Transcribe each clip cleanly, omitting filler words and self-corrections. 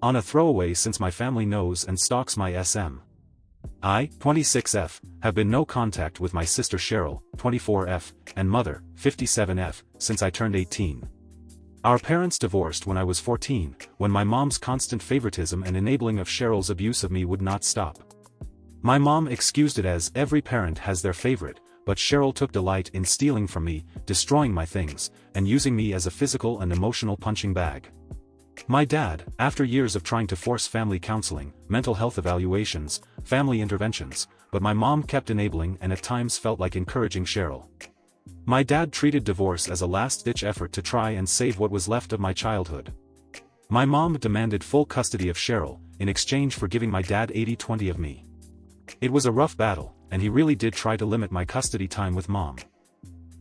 On a throwaway since my family knows and stalks my SM. I, 26F, have been no contact with my sister Cheryl, 24F, and mother, 57F, since I turned 18. Our parents divorced when I was 14, when my mom's constant favoritism and enabling of Cheryl's abuse of me would not stop. My mom excused it as every parent has their favorite, but Cheryl took delight in stealing from me, destroying my things, and using me as a physical and emotional punching bag. My dad, after years of trying to force family counseling, mental health evaluations, family interventions, but my mom kept enabling and at times felt like encouraging Cheryl. My dad treated divorce as a last-ditch effort to try and save what was left of my childhood. My mom demanded full custody of Cheryl, in exchange for giving my dad 80-20 of me. It was a rough battle, and he really did try to limit my custody time with mom.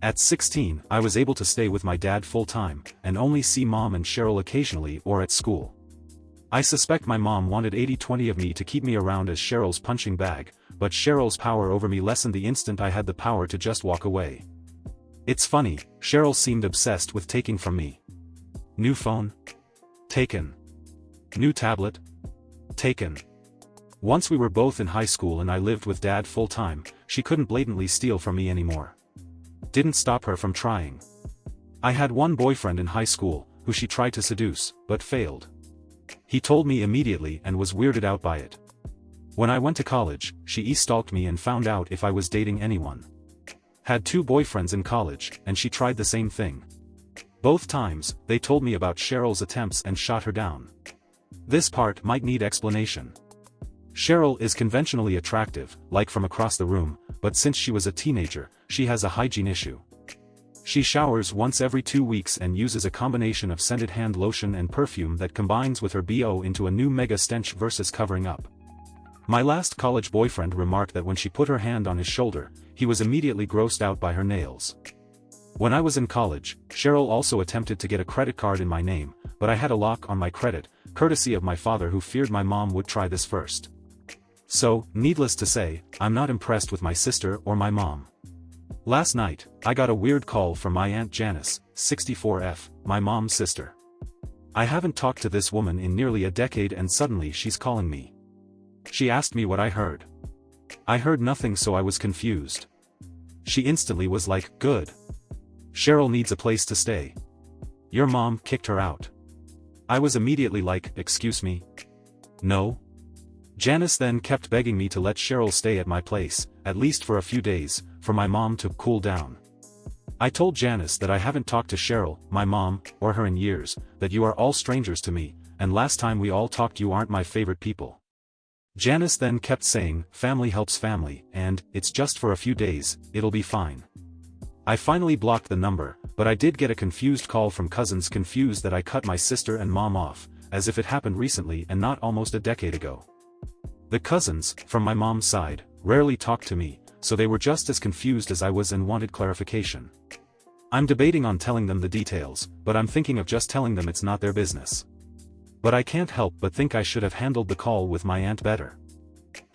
At 16, I was able to stay with my dad full-time, and only see mom and Cheryl occasionally or at school. I suspect my mom wanted 80-20 of me to keep me around as Cheryl's punching bag, but Cheryl's power over me lessened the instant I had the power to just walk away. It's funny, Cheryl seemed obsessed with taking from me. New phone? Taken. New tablet? Taken. Once we were both in high school and I lived with dad full-time, she couldn't blatantly steal from me anymore. Didn't stop her from trying. I had one boyfriend in high school, who she tried to seduce, but failed. He told me immediately and was weirded out by it. When I went to college, she e-stalked me and found out if I was dating anyone. Had 2 boyfriends in college, and she tried the same thing. Both times, they told me about Cheryl's attempts and shot her down. This part might need explanation. Cheryl is conventionally attractive, like from across the room, but since she was a teenager, she has a hygiene issue. She showers once every 2 weeks and uses a combination of scented hand lotion and perfume that combines with her BO into a new mega stench versus covering up. My last college boyfriend remarked that when she put her hand on his shoulder, he was immediately grossed out by her nails. When I was in college, Cheryl also attempted to get a credit card in my name, but I had a lock on my credit, courtesy of my father who feared my mom would try this first. So, needless to say, I'm not impressed with my sister or my mom. Last night, I got a weird call from my Aunt Janice, 64F, my mom's sister. I haven't talked to this woman in nearly a decade and suddenly she's calling me. She asked me what I heard. I heard nothing, so I was confused. She instantly was like, "Good. Cheryl needs a place to stay. Your mom kicked her out." I was immediately like, "Excuse me? No?" Janice then kept begging me to let Cheryl stay at my place, at least for a few days, for my mom to cool down. I told Janice that I haven't talked to Cheryl, my mom, or her in years, that you are all strangers to me, and last time we all talked you aren't my favorite people. Janice then kept saying, "Family helps family, and, it's just for a few days, it'll be fine." I finally blocked the number, but I did get a confused call from cousins confused that I cut my sister and mom off, as if it happened recently and not almost a decade ago. The cousins, from my mom's side, rarely talked to me, so they were just as confused as I was and wanted clarification. I'm debating on telling them the details, but I'm thinking of just telling them it's not their business. But I can't help but think I should have handled the call with my aunt better.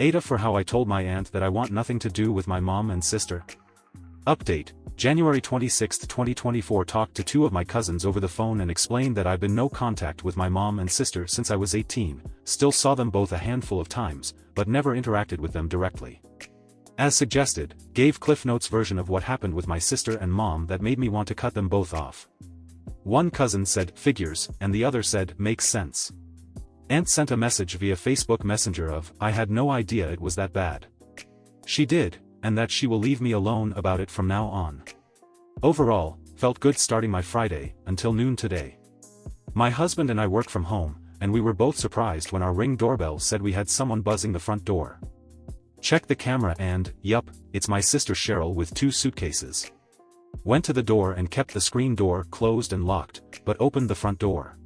Ada for how I told my aunt that I want nothing to do with my mom and sister. Update: January 26, 2024. Talked to 2 of my cousins over the phone and explained that I've been no contact with my mom and sister since I was 18, still saw them both a handful of times, but never interacted with them directly. As suggested, gave Cliff Notes version of what happened with my sister and mom that made me want to cut them both off. One cousin said, "Figures," and the other said, "Makes sense." Aunt sent a message via Facebook Messenger of, "I had no idea it was that bad." She did, and that she will leave me alone about it from now on. Overall, felt good starting my Friday, until noon today. My husband and I work from home, and we were both surprised when our Ring doorbell said we had someone buzzing the front door. Checked the camera and, yup, it's my sister Cheryl with 2 suitcases. Went to the door and kept the screen door closed and locked, but opened the front door.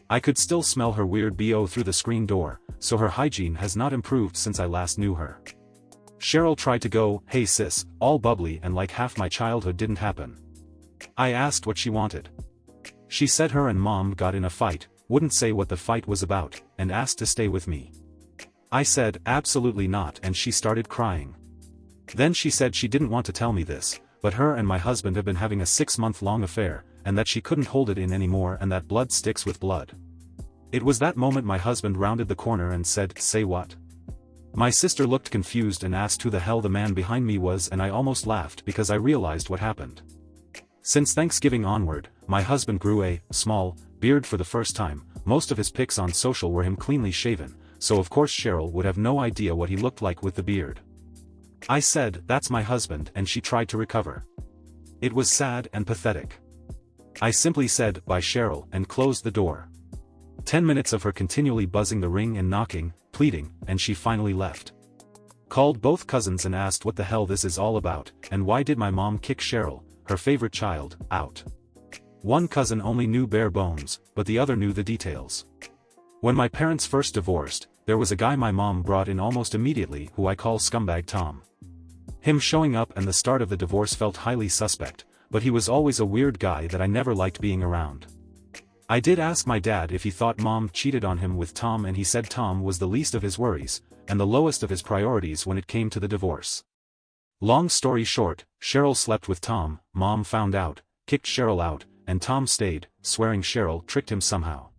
I could still smell her weird BO through the screen door, so her hygiene has not improved since I last knew her. Cheryl tried to go, "Hey sis," all bubbly and like half my childhood didn't happen. I asked what she wanted. She said her and mom got in a fight, wouldn't say what the fight was about, and asked to stay with me. I said, "Absolutely not," and she started crying. Then she said she didn't want to tell me this, but her and my husband have been having a 6-month-long affair, and that she couldn't hold it in anymore and that blood sticks with blood. It was that moment my husband rounded the corner and said, "Say what?" My sister looked confused and asked who the hell the man behind me was, and I almost laughed because I realized what happened. Since Thanksgiving onward, my husband grew a small beard for the first time. Most of his pics on social were him cleanly shaven, so of course Cheryl would have no idea what he looked like with the beard. I said, "That's my husband," and she tried to recover. It was sad and pathetic. I simply said, "Bye Cheryl," and closed the door. 10 minutes of her continually buzzing the ring and knocking, pleading, and she finally left. Called both cousins and asked what the hell this is all about, and why did my mom kick Cheryl, her favorite child, out. One cousin only knew bare bones, but the other knew the details. When my parents first divorced, there was a guy my mom brought in almost immediately who I call Scumbag Tom. Him showing up and the start of the divorce felt highly suspect, but he was always a weird guy that I never liked being around. I did ask my dad if he thought mom cheated on him with Tom, and he said Tom was the least of his worries, and the lowest of his priorities when it came to the divorce. Long story short, Cheryl slept with Tom, mom found out, kicked Cheryl out, and Tom stayed, swearing Cheryl tricked him somehow.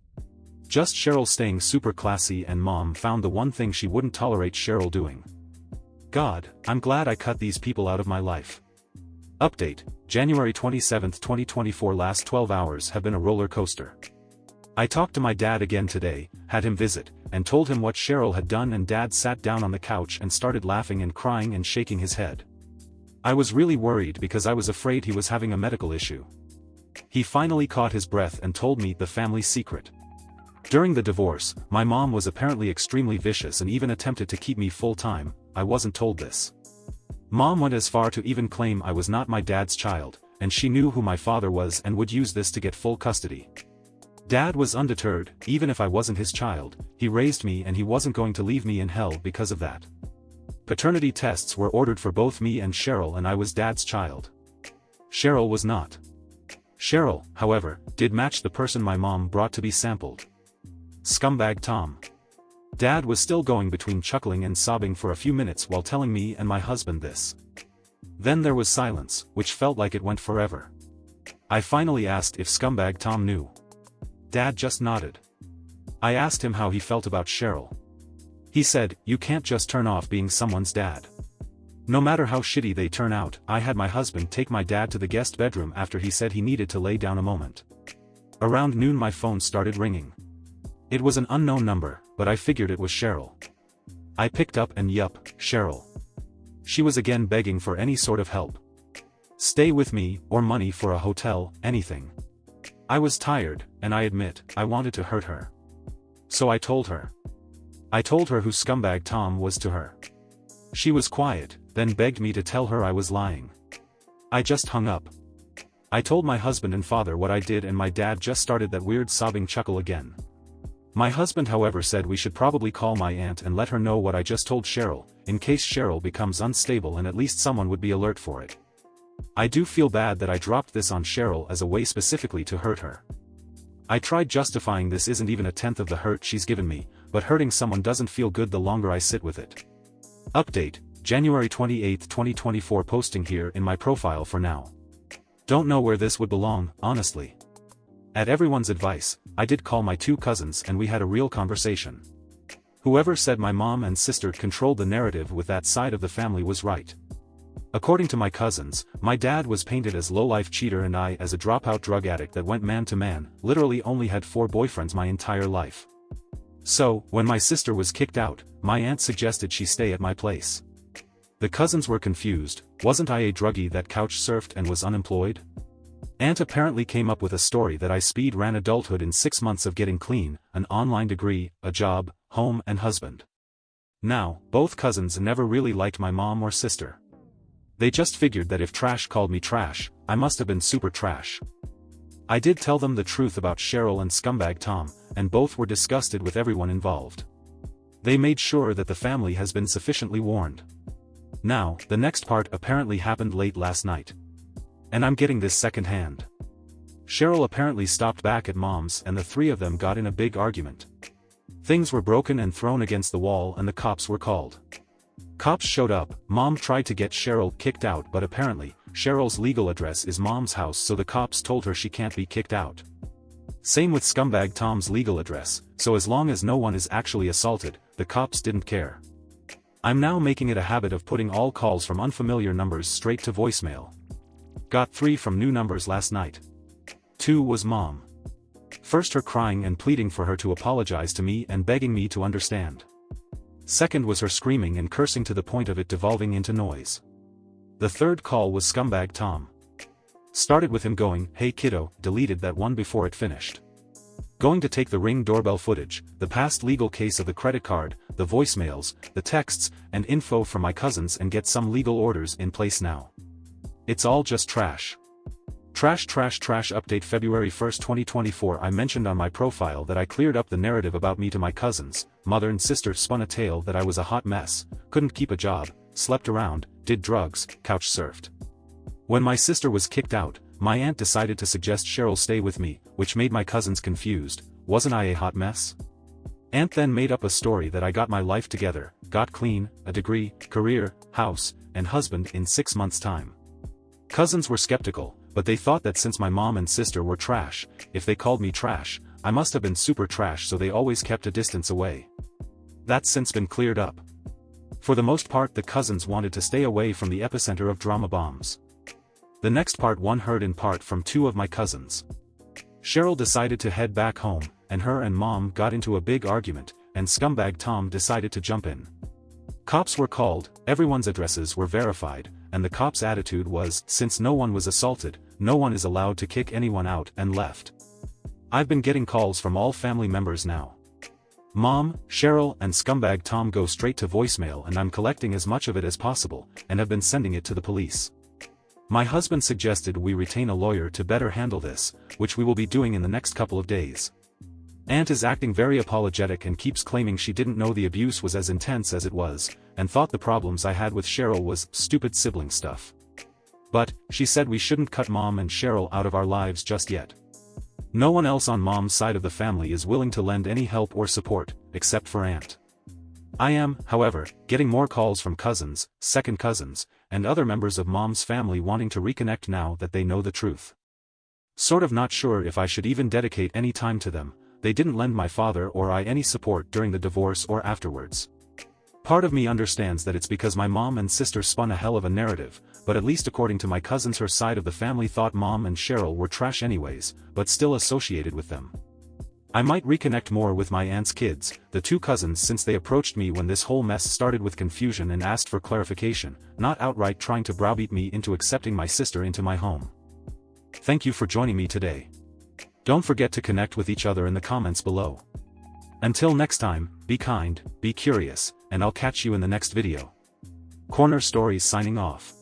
Just Cheryl staying super classy, and mom found the one thing she wouldn't tolerate Cheryl doing. God, I'm glad I cut these people out of my life. Update, January 27, 2024. Last 12 hours have been a roller coaster. I talked to my dad again today, had him visit, and told him what Cheryl had done, and dad sat down on the couch and started laughing and crying and shaking his head. I was really worried because I was afraid he was having a medical issue. He finally caught his breath and told me the family secret. During the divorce, my mom was apparently extremely vicious and even attempted to keep me full-time. I wasn't told this. Mom went as far to even claim I was not my dad's child, and she knew who my father was and would use this to get full custody. Dad was undeterred. Even if I wasn't his child, he raised me and he wasn't going to leave me in hell because of that. Paternity tests were ordered for both me and Cheryl, and I was dad's child. Cheryl was not. Cheryl, however, did match the person my mom brought to be sampled. Scumbag Tom. Dad was still going between chuckling and sobbing for a few minutes while telling me and my husband this. Then there was silence, which felt like it went forever. I finally asked if Scumbag Tom knew. Dad just nodded. I asked him how he felt about Cheryl. He said, "You can't just turn off being someone's dad. No matter how shitty they turn out." I had my husband take my dad to the guest bedroom after he said he needed to lay down a moment. Around noon my phone started ringing. It was an unknown number, but I figured it was Cheryl. I picked up and yup, Cheryl. She was again begging for any sort of help. Stay with me, or money for a hotel, anything. I was tired, and I admit, I wanted to hurt her. So I told her. I told her who Scumbag Tom was to her. She was quiet, then begged me to tell her I was lying. I just hung up. I told my husband and father what I did, and my dad just started that weird sobbing chuckle again. My husband, however, said we should probably call my aunt and let her know what I just told Cheryl, in case Cheryl becomes unstable, and at least someone would be alert for it. I do feel bad that I dropped this on Cheryl as a way specifically to hurt her. I tried justifying this isn't even a tenth of the hurt she's given me, but hurting someone doesn't feel good the longer I sit with it. Update, January 28, 2024. Posting here in my profile for now. Don't know where this would belong, honestly. At everyone's advice, I did call my two cousins and we had a real conversation. Whoever said my mom and sister controlled the narrative with that side of the family was right. According to my cousins, my dad was painted as low-life cheater and I as a dropout drug addict that went man to man, literally only had 4 boyfriends my entire life. So, when my sister was kicked out, my aunt suggested she stay at my place. The cousins were confused. Wasn't I a druggie that couch surfed and was unemployed? Aunt apparently came up with a story that I speed ran adulthood in 6 months of getting clean, an online degree, a job, home and husband. Now, both cousins never really liked my mom or sister. They just figured that if trash called me trash, I must have been super trash. I did tell them the truth about Cheryl and Scumbag Tom, and both were disgusted with everyone involved. They made sure that the family has been sufficiently warned. Now, the next part apparently happened late last night. And I'm getting this secondhand. Cheryl apparently stopped back at mom's and the 3 of them got in a big argument. Things were broken and thrown against the wall and the cops were called. Cops showed up. Mom tried to get Cheryl kicked out, but apparently, Cheryl's legal address is mom's house, so the cops told her she can't be kicked out. Same with Scumbag Tom's legal address, so as long as no one is actually assaulted, the cops didn't care. I'm now making it a habit of putting all calls from unfamiliar numbers straight to voicemail. Got 3 from new numbers last night. 2 was Mom. First, her crying and pleading for her to apologize to me and begging me to understand. Second was her screaming and cursing to the point of it devolving into noise. The third call was Scumbag Tom. Started with him going, "Hey kiddo," deleted that one before it finished. Going to take the Ring doorbell footage, the past legal case of the credit card, the voicemails, the texts, and info from my cousins and get some legal orders in place now. It's all just trash. Trash. Update February 1st, 2024. I mentioned on my profile that I cleared up the narrative about me to my cousins. Mother and sister spun a tale that I was a hot mess, couldn't keep a job, slept around, did drugs, couch surfed. When my sister was kicked out, my aunt decided to suggest Cheryl stay with me, which made my cousins confused. Wasn't I a hot mess? Aunt then made up a story that I got my life together, got clean, a degree, career, house, and husband in 6 months' time. Cousins were skeptical, but they thought that since my mom and sister were trash, if they called me trash, I must have been super trash, so they always kept a distance away. That's since been cleared up. For the most part, the cousins wanted to stay away from the epicenter of drama bombs. The next part one heard in part from 2 of my cousins. Cheryl decided to head back home, and her and Mom got into a big argument, and Scumbag Tom decided to jump in. Cops were called, everyone's addresses were verified, and the cops' attitude was, since no one was assaulted, no one is allowed to kick anyone out, and left. I've been getting calls from all family members now. Mom, Cheryl, and Scumbag Tom go straight to voicemail, and I'm collecting as much of it as possible, and have been sending it to the police. My husband suggested we retain a lawyer to better handle this, which we will be doing in the next couple of days. Aunt is acting very apologetic and keeps claiming she didn't know the abuse was as intense as it was, and thought the problems I had with Cheryl was stupid sibling stuff. But, she said we shouldn't cut Mom and Cheryl out of our lives just yet. No one else on Mom's side of the family is willing to lend any help or support, except for Aunt. I am, however, getting more calls from cousins, second cousins, and other members of Mom's family wanting to reconnect now that they know the truth. Sort of not sure if I should even dedicate any time to them. They didn't lend my father or I any support during the divorce or afterwards. Part of me understands that it's because my mom and sister spun a hell of a narrative, but at least according to my cousins, her side of the family thought Mom and Cheryl were trash anyways, but still associated with them. I might reconnect more with my aunt's kids, the 2 cousins, since they approached me when this whole mess started with confusion and asked for clarification, not outright trying to browbeat me into accepting my sister into my home. Thank you for joining me today. Don't forget to connect with each other in the comments below. Until next time, be kind, be curious, and I'll catch you in the next video. Corner Stories signing off.